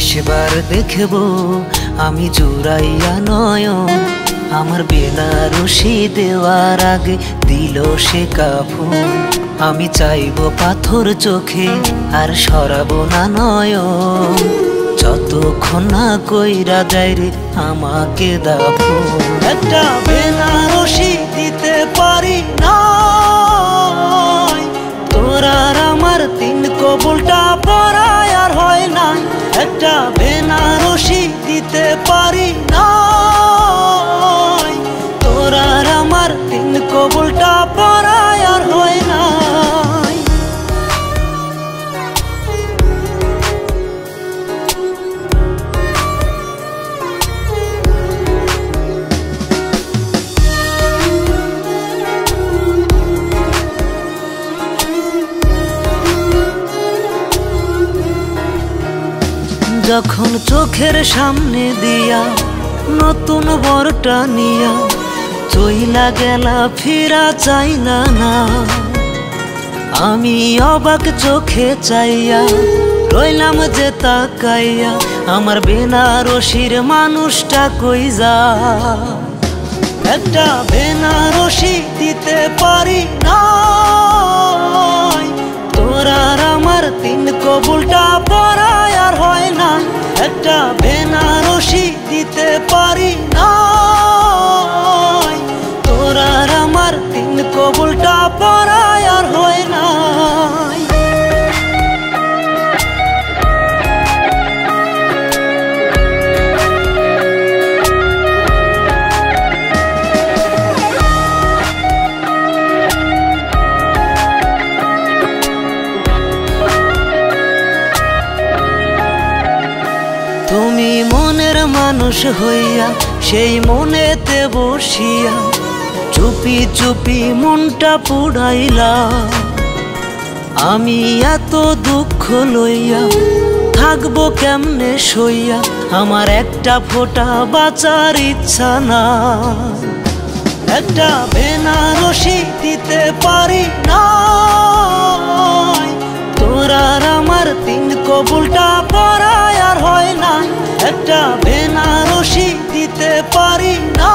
শেষবার দেখব আমি জুড়াইয়া নয়ন, আমার বেনারসি দেওয়ার আগে দিল সে কাফন। আমি চাইব পাথর চোখে আর সরাবো না নয়ন, যতক্ষণ না কইরা যায় রে আমাকে দাফন। একটা বেনারসি দিতে পারি না, তোর আর আমার তিন কবুলটা পরায় আর হয় না। একটা বেনারসি দিতে পারি না, তোর আর আমার তিন কবুলটা পরায় আর হয় না। যখন চোখের সামনে দিয়া নতুন বরটা নিয়া চইলা গেলা ফিরা চাইলা না, আমি অবাক চোখে চাইয়া রইলাম যে তাকাইয়া, আমার বেনারসির মানুষটা কই যা। একটা বেনারসি দিতে পারি না, তোর আর আমার তিন কবুলটা পরায় আর হয় না। একটা বেনারসি দিতে পারি না, তোর আর আমার তিন কবুলটা পরায় আর হয় না। তুমি মনের মানুষ হইয়া সেই মনেতে বসিয়া চুপি চুপি মনটা পুড়াইলা। আমি এত দুঃখ লইয়া থাকবো কেমনে সইয়া, আমার একটা ফোঁটা বাঁচার ইচ্ছা না। একটা বেনারসি দিতে পারি না, তোর আর আমার তিন কবুলটা পরায় আর হয় না। একটা বেনারসি দিতে পারি না,